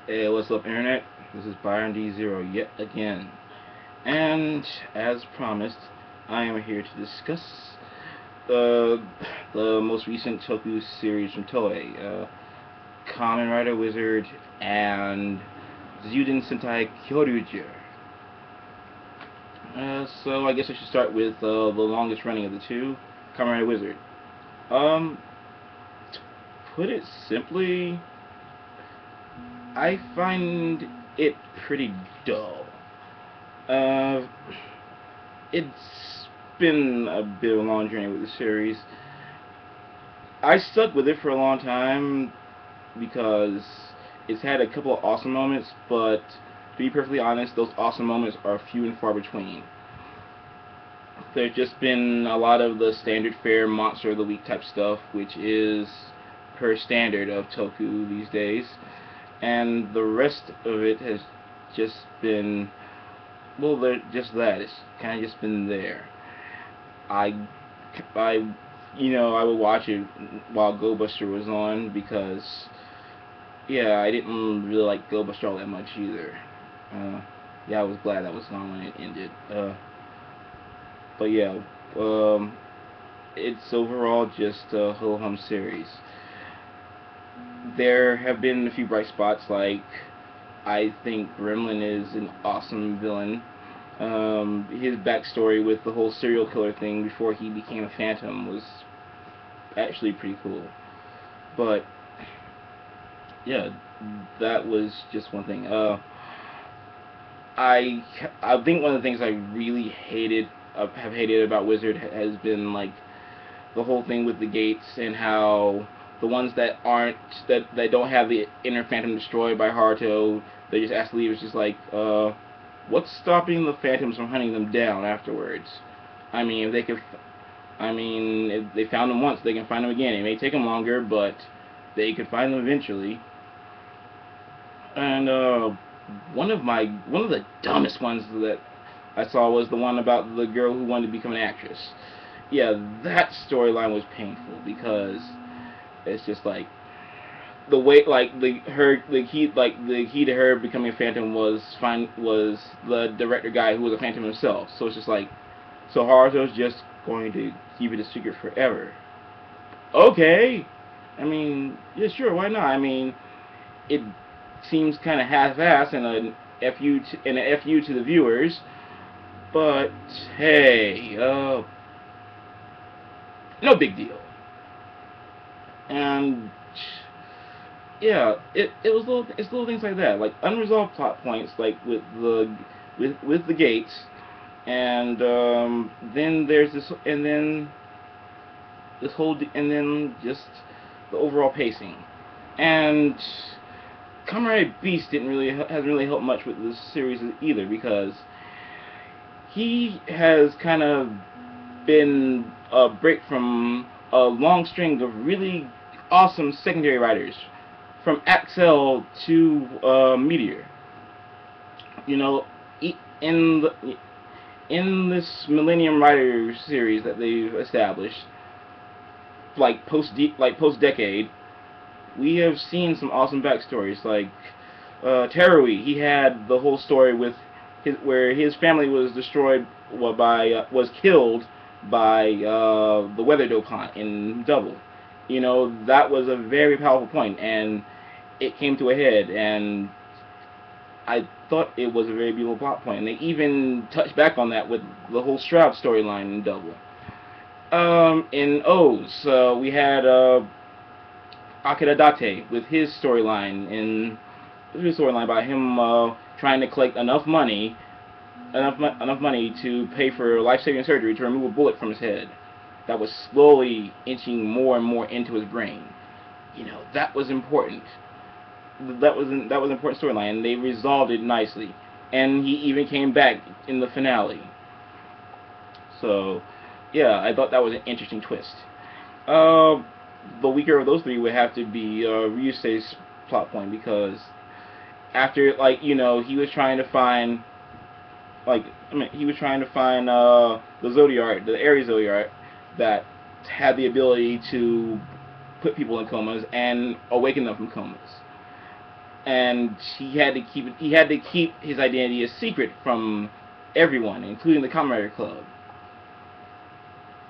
Hey, what's up, Internet? This is Byron D0 yet again. And, as promised, I am here to discuss uh, the most recent Toku series from Toei, Kamen Rider Wizard and Zyuden Sentai Kyoryuger. So I guess I should start with the longest running of the two, Kamen Rider Wizard. Um, to put it simply, I find it pretty dull. Uh, it's been a bit of a long journey with the series. I stuck with it for a long time because it's had a couple of awesome moments, but to be perfectly honest, those awesome moments are few and far between. There's just been a lot of the standard fare monster of the week type stuff, which is per standard of Toku these days, and the rest of it has just been, well, just that. It's kind of just been there. I, I, I would watch it while Go Buster was on because, yeah, I didn't really like Go Buster all that much either. Uh, yeah, I was glad that was gone when it ended. But yeah, um, it's overall just a ho-hum series. There have been a few bright spots, like I think Gremlin is an awesome villain. His backstory with the whole serial killer thing before he became a phantom was actually pretty cool. But yeah, that was just one thing. I I think one of the things I really have hated about Wizard has been like the whole thing with the gates and how the ones that don't have the inner phantom destroyed by Haruto, they just ask to leave. It's just like, what's stopping the phantoms from hunting them down afterwards? I mean, if they could, I mean, if they found them once, they can find them again. It may take them longer, but they could find them eventually. And one of the dumbest ones that I saw was the one about the girl who wanted to become an actress. Yeah, that storyline was painful because it's just like the way like the key to her becoming a phantom was the director guy who was a phantom himself. So it's just like, so Haruto's just going to keep it a secret forever. Okay, I mean, yeah, sure, why not? I mean, it seems kind of half-assed and an fu to the viewers, but hey, no big deal. And yeah, it's little things like that, like unresolved plot points, like with the gates, and then there's this, and then and then just the overall pacing, and Kamen Beast didn't really hasn't really helped much with this series either because he has kind of been a break from a long string of really awesome secondary writers, from Axel to Meteor. You know, in this Millennium Rider series that they've established, post decade, we have seen some awesome backstories. Like Teruo, he had the whole story with where his family was destroyed, was killed by the weather dopant in Double. You know, that was a very powerful point, and it came to a head, and I thought it was a very beautiful plot point. And they even touched back on that with the whole Shroud storyline in Double. In O's, we had Akira Date with his storyline about him trying to collect enough money to pay for life-saving surgery to remove a bullet from his head that was slowly inching more and more into his brain. You know, that was important. That was an important storyline, and they resolved it nicely. And he even came back in the finale. So, yeah, I thought that was an interesting twist. Uh, the weaker of those three would have to be Ryusei's plot point because after, like, he was trying to find, he was trying to find the Zodiac, the Aries Zodiac that had the ability to put people in comas and awaken them from comas. and he had to keep his identity a secret from everyone, including the Kamen Rider Club.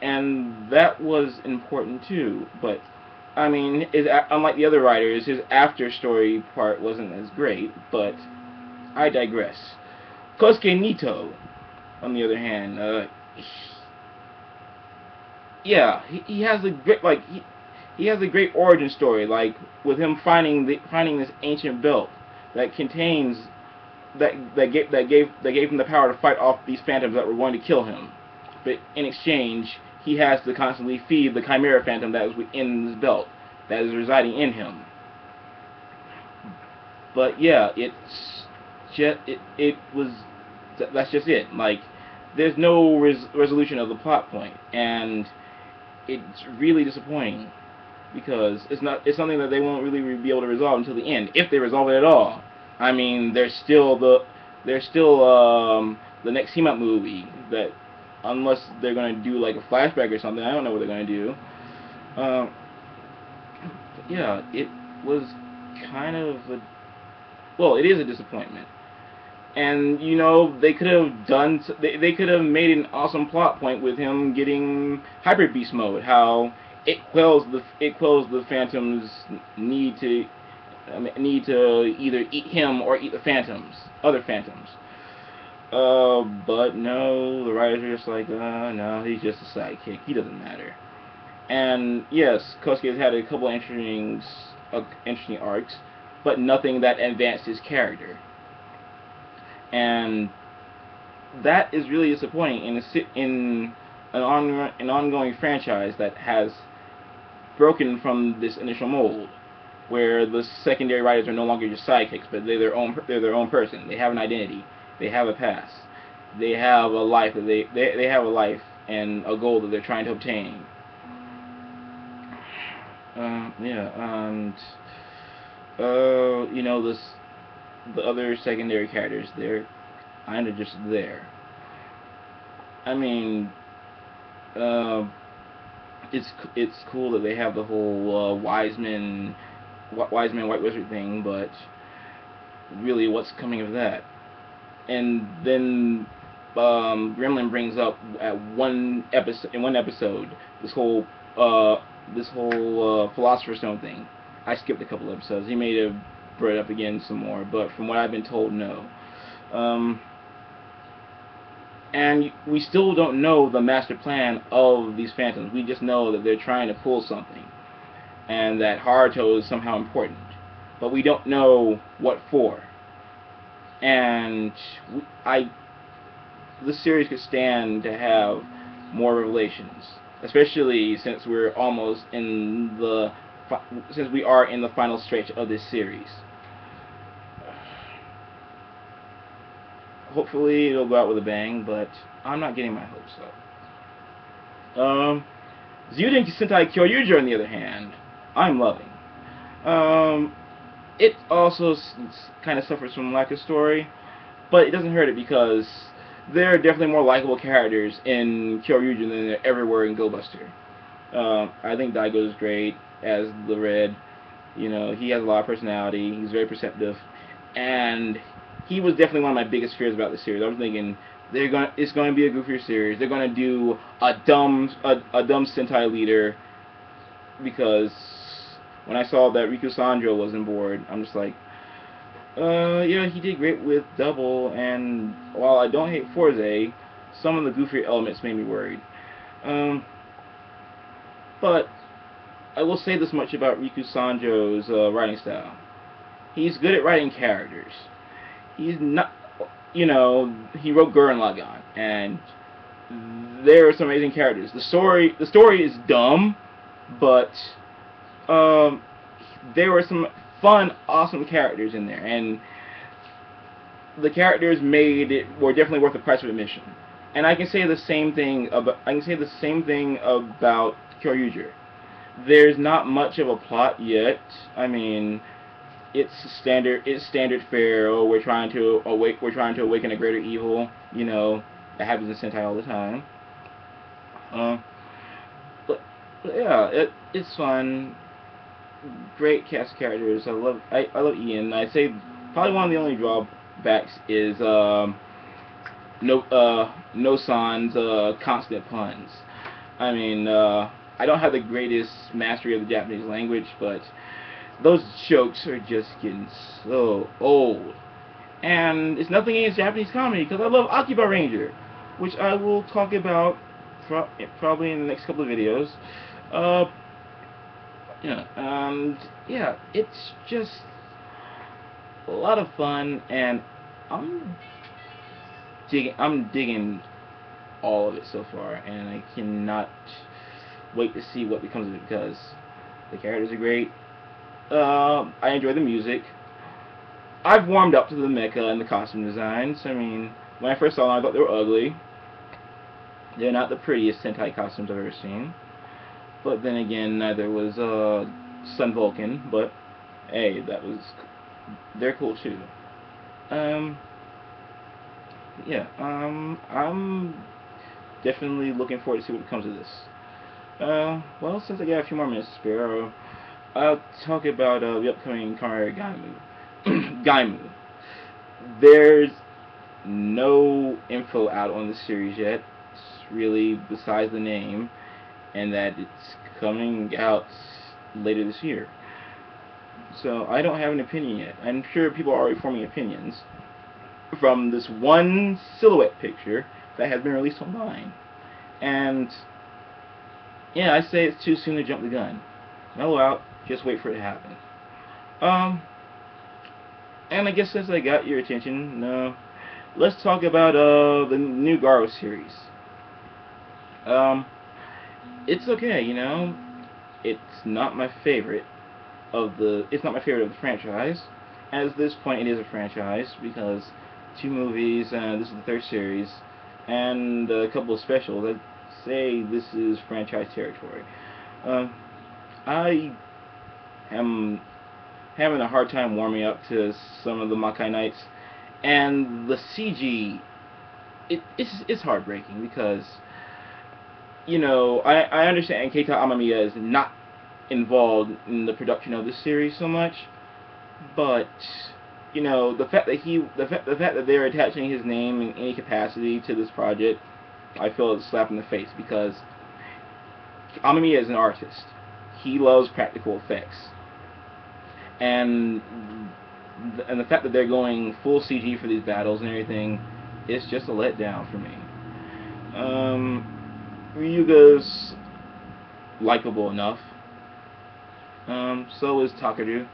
And that was important too. But I mean, unlike the other writers, his after story part wasn't as great. But I digress. Kosuke Nito, on the other hand, yeah, he has a great he has a great origin story, like with him finding this ancient belt that contains that gave him the power to fight off these phantoms that were going to kill him. But in exchange, he has to constantly feed the Chimera Phantom that was within this belt, that is residing in him. But yeah, that's just it. Like, there's no resolution of the plot point, and it's really disappointing because it's something that they won't really be able to resolve until the end, if they resolve it at all. I mean, there's still the next team-up movie that, unless they're going to do like a flashback or something, I don't know what they're going to do. Yeah, it was kind of it is a disappointment. And you know, they could have made an awesome plot point with him getting Hyper Beast mode. How it quells the Phantom's need to either eat him or eat the other Phantoms. But no, the writers are just like, no, he's just a sidekick. He doesn't matter. And yes, Kosuke has had a couple interesting arcs, but nothing that advanced his character. And that is really disappointing in an ongoing franchise that has broken from this initial mold, where the secondary writers are no longer just sidekicks, but they're their own person. They have an identity. They have a past. They have a life that they have a life and a goal that they're trying to obtain. Yeah, and you know, the other secondary characters, they're kind of just there. I mean, it's cool that they have the whole wise man white wizard thing, but really, what's coming of that? And then Gremlin brings up in one episode this whole Philosopher's Stone thing. I skipped a couple episodes. He may have brought it up again some more, but from what I've been told, no. And we still don't know the master plan of these Phantoms. We just know that they're trying to pull something, and that Haruto is somehow important, but we don't know what for. And this series could stand to have more revelations, especially since we are in the final stretch of this series. Hopefully it'll go out with a bang, but I'm not getting my hopes up. Zyuden Sentai Kyoryuger, on the other hand, I'm loving. It also kind of suffers from lack of story, but it doesn't hurt it because there are definitely more likable characters in Kyoryuger than there ever were in Go Buster. I think Daigo is great as the Red. You know, he has a lot of personality. He's very perceptive, and he was definitely one of my biggest fears about the series. I was thinking it's going to be a goofier series. They're going to do a dumb Sentai leader, because when I saw that Riku Sanjo was on board, I'm just like, yeah, he did great with Double, and while I don't hate Forze, some of the goofier elements made me worried. But I will say this much about Riku Sanjo's writing style. He's good at writing characters. He's not, you know, he wrote Gurren Lagann, and there are some amazing characters. The story is dumb, but there were some fun, awesome characters in there, and the characters were definitely worth the price of admission. And I can say the same thing about Kyoryuger. There's not much of a plot yet. I mean, it's standard fare. Oh, we're trying to awaken a greater evil. You know, that happens in Sentai all the time. But yeah, it's fun. great cast of characters. I love Ian. I'd say probably one of the only drawbacks is no San's constant puns. I mean, I don't have the greatest mastery of the Japanese language, but those jokes are just getting so old. And it's nothing against Japanese comedy, because I love Akiba Ranger, which I will talk about probably in the next couple of videos. And yeah, it's just a lot of fun, and I'm digging all of it so far, and I cannot wait to see what becomes of it, because the characters are great. I enjoy the music. I've warmed up to the mecha and the costume designs. I mean, when I first saw them, I thought they were ugly. They're not the prettiest Sentai costumes I've ever seen. But then again, neither was Sun Vulcan. But hey, they're cool too. Yeah. I'm definitely looking forward to see what comes of this. Well, since I got a few more minutes to spare, I'll talk about the upcoming Kamen Rider Gaimu. There's no info out on the series yet. It's really besides the name, and that it's coming out later this year. So I don't have an opinion yet. I'm sure people are already forming opinions from this one silhouette picture that has been released online. And yeah, I say it's too soon to jump the gun. Mellow out, just wait for it to happen. And I guess since I got your attention, let's talk about the new Garo series. It's okay, you know. It's not my favorite of the franchise. At this point, it is a franchise because 2 movies, and this is the 3rd series, and a couple of specials. I'd say this is franchise territory. I am having a hard time warming up to some of the Makai Knights, and the CG, it's heartbreaking because, you know, I understand Keita Amamiya is not involved in the production of this series so much, but you know, the fact that they're attaching his name in any capacity to this project, I feel it's a slap in the face, because Amamiya is an artist. He loves practical effects. And the fact that they're going full CG for these battles and everything, it's just a letdown for me. Ryuga's likable enough. So is Takaru.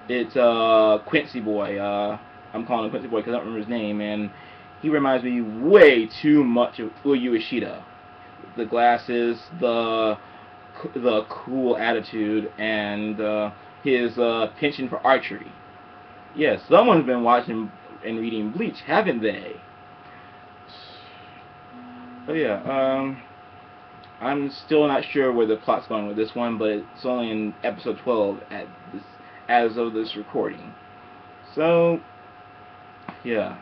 It's Quincy Boy. I'm calling him Quincy Boy because I don't remember his name, and he reminds me way too much of Kyoryu Ishida. The glasses, the cool attitude, and his penchant for archery. Yes, someone's been watching and reading Bleach, haven't they? But yeah, I'm still not sure where the plot's going with this one, but it's only in episode 12 as of this recording. So yeah,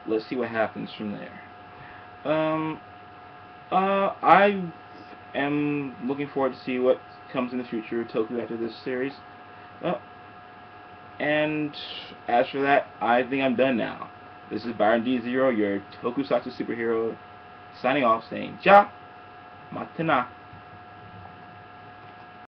let's see what happens from there. I am looking forward to see what comes in the future of Toku after this series. And as for that, I think I'm done now. This is Byron D0, your Tokusatsu superhero, signing off, saying Ja Matana.